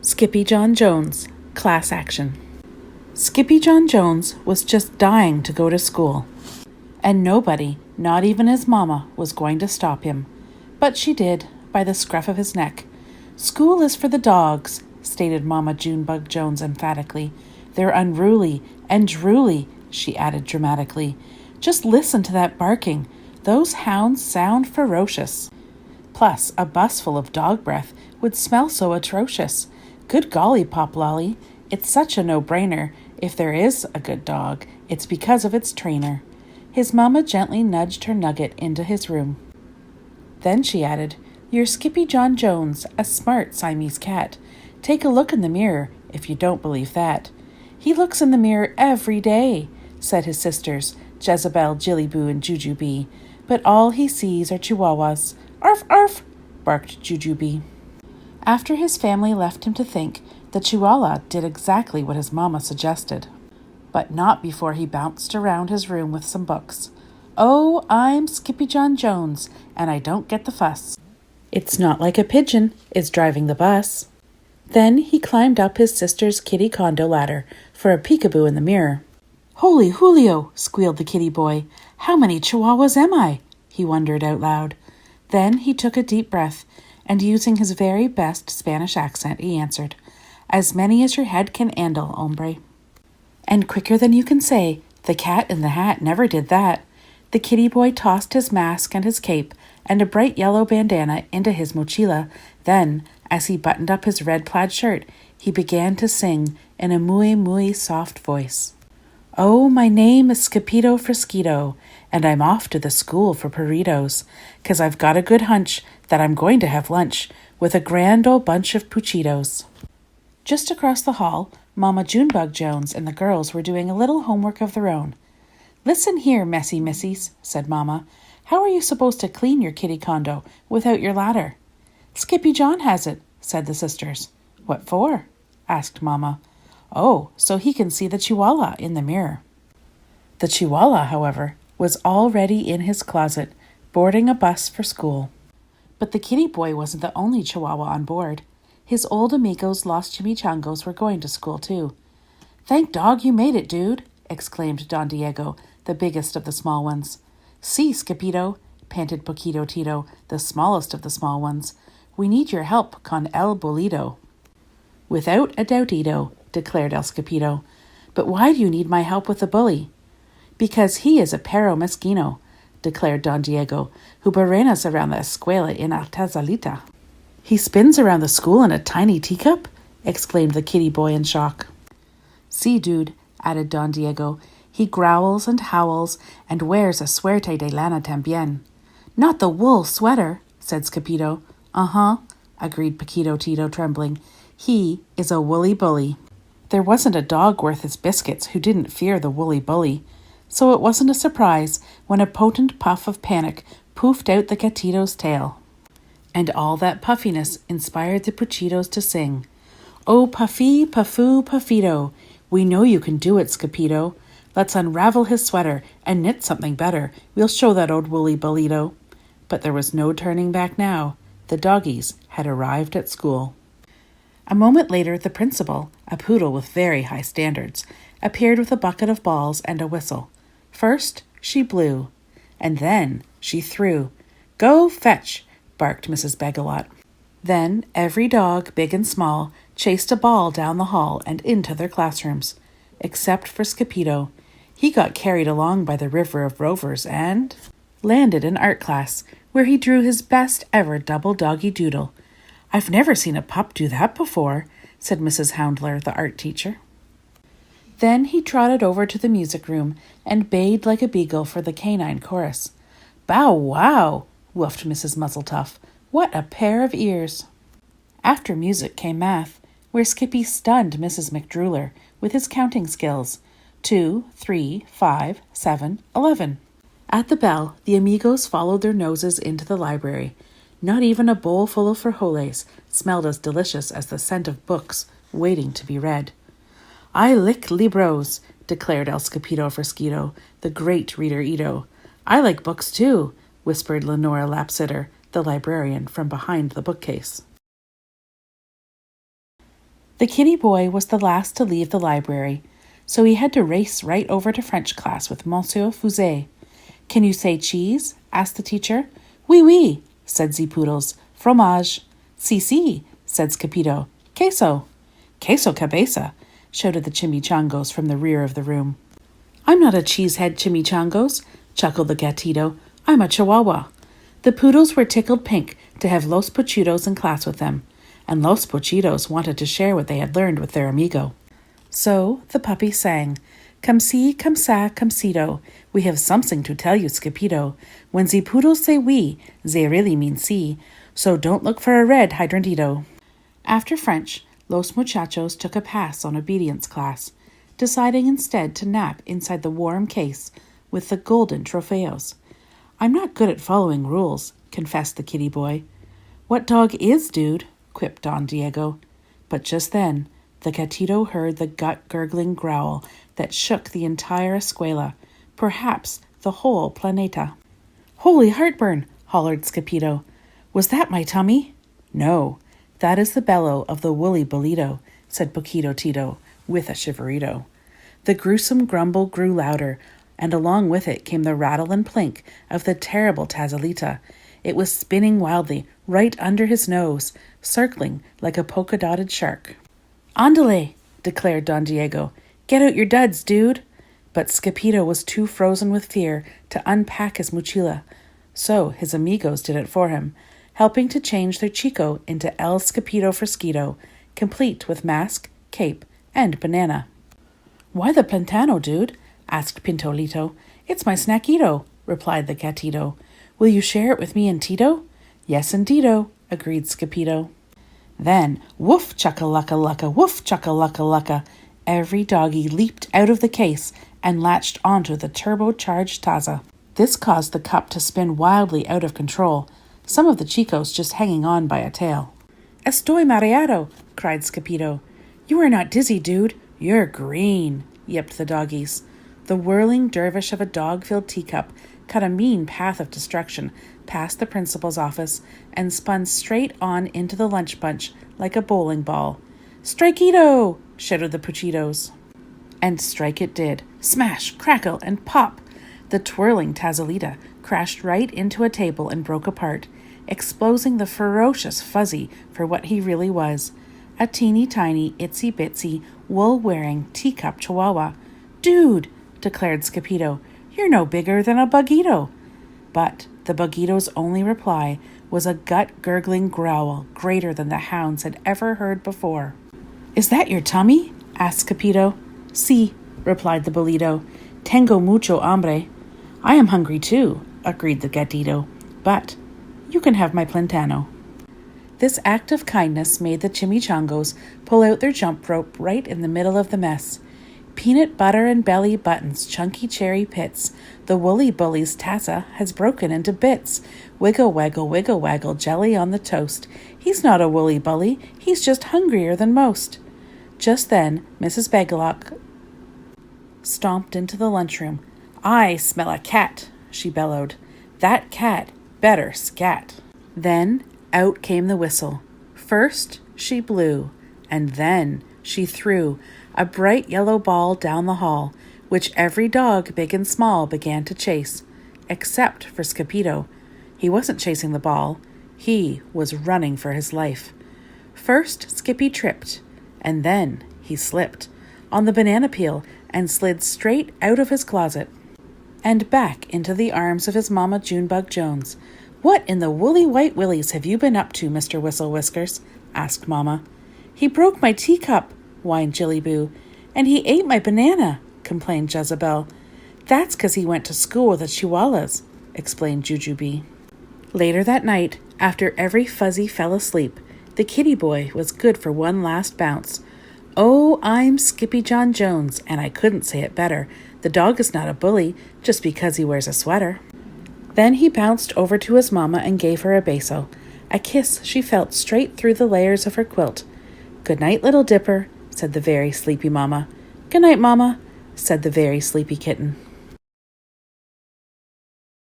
Skippyjon Jones, Class Action. Skippyjon Jones was just dying to go to school, and nobody, not even his mama, was going to stop him. But she did, by the scruff of his neck. "School is for the dogs," stated Mama Junebug Jones emphatically. "They're unruly and drooly," she added dramatically. "Just listen to that barking. Those hounds sound ferocious. Plus, a bus full of dog breath would smell so atrocious. Good golly, Pop Lolly, it's such a no-brainer. If there is a good dog, it's because of its trainer." His mama gently nudged her nugget into his room. Then she added, "You're Skippyjon Jones, a smart Siamese cat. Take a look in the mirror, if you don't believe that." "He looks in the mirror every day," said his sisters, Jezebel, Jillyboo, and Jujubee. "But all he sees are chihuahuas." "Arf, arf," barked Jujubee. After his family left him to think, the chihuahua did exactly what his mama suggested. But not before he bounced around his room with some books. "Oh, I'm Skippyjon Jones, and I don't get the fuss. It's not like a pigeon is driving the bus." Then he climbed up his sister's kitty condo ladder for a peekaboo in the mirror. "Holy Julio," squealed the kitty boy. "How many chihuahuas am I?" he wondered out loud. Then he took a deep breath, and using his very best Spanish accent, he answered, "As many as your head can handle, hombre." And quicker than you can say, the cat in the hat never did that. The kitty boy tossed his mask and his cape and a bright yellow bandana into his mochila. Then, as he buttoned up his red plaid shirt, he began to sing in a muy soft voice. "Oh, my name is Skippito Frisquito, and I'm off to the school for burritos, 'cause I've got a good hunch that I'm going to have lunch with a grand old bunch of puchitos." Just across the hall, Mama Junebug Jones and the girls were doing a little homework of their own. "Listen here, messy missies," said Mama. "How are you supposed to clean your kitty condo without your ladder?" "Skippyjon has it," said the sisters. "What for?" asked Mama. "Oh, so he can see the chihuahua in the mirror." The chihuahua, however, was already in his closet, boarding a bus for school. But the kitty boy wasn't the only chihuahua on board. His old amigos Los Chimichangos were going to school too. "Thank dog you made it, dude," exclaimed Don Diego, the biggest of the small ones. "Si, Skippito," panted Poquito Tito, the smallest of the small ones. "We need your help con el bolito." "Without a doubtito," declared El Skippito. "But why do you need my help with the bully?" "Because he is a perro mezquino," declared Don Diego, "who barenas around the escuela in Altazalita." "He spins around the school in a tiny teacup?" exclaimed the kitty boy in shock. "Si, dude," added Don Diego. "He growls and howls and wears a suerte de lana tambien." "Not the wool sweater," said Skippito. "Uh-huh," agreed Paquito Tito, trembling. "He is a woolly bully." There wasn't a dog worth his biscuits who didn't fear the woolly bully, so it wasn't a surprise when a potent puff of panic poofed out the gatito's tail. And all that puffiness inspired the puchitos to sing. "Oh, puffy, puffu, puffito, we know you can do it, Skippito. Let's unravel his sweater and knit something better. We'll show that old woolly bullito." But there was no turning back now. The doggies had arrived at school. A moment later, the principal, a poodle with very high standards, appeared with a bucket of balls and a whistle. First, she blew, and then she threw. "Go fetch!" barked Mrs. Begalot. Then every dog, big and small, chased a ball down the hall and into their classrooms, except for Skippito. He got carried along by the river of rovers and landed in art class, where he drew his best ever double doggy doodle. "I've never seen a pup do that before," said Mrs. Houndler, the art teacher. Then he trotted over to the music room and bayed like a beagle for the canine chorus. "Bow wow!" woofed Mrs. Muzzletuff. "What a pair of ears!" After music came math, where Skippy stunned Mrs. McDruler with his counting skills. 2, 3, 5, 7, 11. At the bell, the amigos followed their noses into the library. Not even a bowl full of frijoles smelled as delicious as the scent of books waiting to be read. "I lick libros," declared El Skippito Frisquito, the great reader Ito. "I like books too," whispered Lenora Lapsitter, the librarian, from behind the bookcase. The kitty boy was the last to leave the library, so he had to race right over to French class with Monsieur Fusé. "Can you say cheese?" asked the teacher. "Oui, oui," said the poodles. "Fromage." "Si, si," said Skippyjo. "Queso." "Queso cabeza," shouted the chimichangos from the rear of the room. "I'm not a cheesehead, chimichangos," chuckled the gatito. "I'm a chihuahua." The poodles were tickled pink to have Los Pochitos in class with them, and Los Pochitos wanted to share what they had learned with their amigo. So the puppy sang, "Come see, come sa, come cito. We have something to tell you, Skippyjo. When the poodles say we, they really mean si, so don't look for a red hydrantito." After French, Los Muchachos took a pass on obedience class, deciding instead to nap inside the warm case with the golden trofeos. "I'm not good at following rules," confessed the kitty boy. "What dog is dude?" quipped Don Diego. But just then, the gatito heard the gut-gurgling growl that shook the entire escuela, perhaps the whole planeta. "Holy heartburn!" hollered Skippyjo. "Was that my tummy?" "No, that is the bellow of the woolly bolito," said Poquito Tito, with a shiverito. The gruesome grumble grew louder, and along with it came the rattle and plink of the terrible Tazalita. It was spinning wildly right under his nose, circling like a polka-dotted shark. "Andale," declared Don Diego. "Get out your duds, dude." But Skippyjo was too frozen with fear to unpack his mochila, so his amigos did it for him, helping to change their Chico into El Skippyjo Fresquito, complete with mask, cape, and banana. "Why the plantano, dude?" asked Pintolito. "It's my snackito," replied the gatito. "Will you share it with me and Tito?" "Yes, indeedo," agreed Skippyjo. Then, woof chaka-lucka-lucka, woof chaka-lucka-lucka, every doggy leaped out of the case and latched onto the turbocharged Taza. This caused the cup to spin wildly out of control, some of the Chicos just hanging on by a tail. "Estoy mareado," cried Skippyjo. "You are not dizzy, dude. You're green," yipped the doggies. The whirling dervish of a dog-filled teacup cut a mean path of destruction past the principal's office and spun straight on into the lunch bunch like a bowling ball. "Strikeito!" shouted the Puchitos. And strike it did. Smash, crackle, and pop! The twirling Tazalita crashed right into a table and broke apart, exposing the ferocious Fuzzy for what he really was, a teeny-tiny, itsy-bitsy, wool-wearing teacup chihuahua. "Dude," declared Skippyjo, "you're no bigger than a bugito." But the bugito's only reply was a gut-gurgling growl greater than the hounds had ever heard before. "Is that your tummy?" asked Skippyjo. "Si," replied the bolito. "Tengo mucho hambre." "I am hungry too," agreed the gatito. "But you can have my plantano." This act of kindness made the chimichangos pull out their jump rope right in the middle of the mess. Peanut butter and belly buttons, chunky cherry pits. The woolly bully's taza has broken into bits. Wiggle, waggle, jelly on the toast. He's not a woolly bully, he's just hungrier than most. Just then, Mrs. Bagalock stomped into the lunchroom. "I smell a cat," she bellowed. "That cat better scat." Then out came the whistle. First she blew, and then she threw a bright yellow ball down the hall, which every dog, big and small, began to chase, except for Skippyjo. He wasn't chasing the ball. He was running for his life. First Skippy tripped, and then he slipped on the banana peel and slid straight out of his closet and back into the arms of his Mama Junebug Jones. "What in the woolly white willies have you been up to, Mr. Whistle Whiskers?" asked Mama. "He broke my teacup," whined Jillyboo. "And he ate my banana," complained Jezebel. "That's 'cause he went to school with the Chihuahuas," explained Jujubee. Later that night, after every Fuzzy fell asleep, the kitty boy was good for one last bounce. "Oh, I'm Skippyjon Jones, and I couldn't say it better. The dog is not a bully just because he wears a sweater." Then he bounced over to his mama and gave her a beso, a kiss she felt straight through the layers of her quilt. "Good night, little dipper," said the very sleepy mama. "Good night, Mama," said the very sleepy kitten.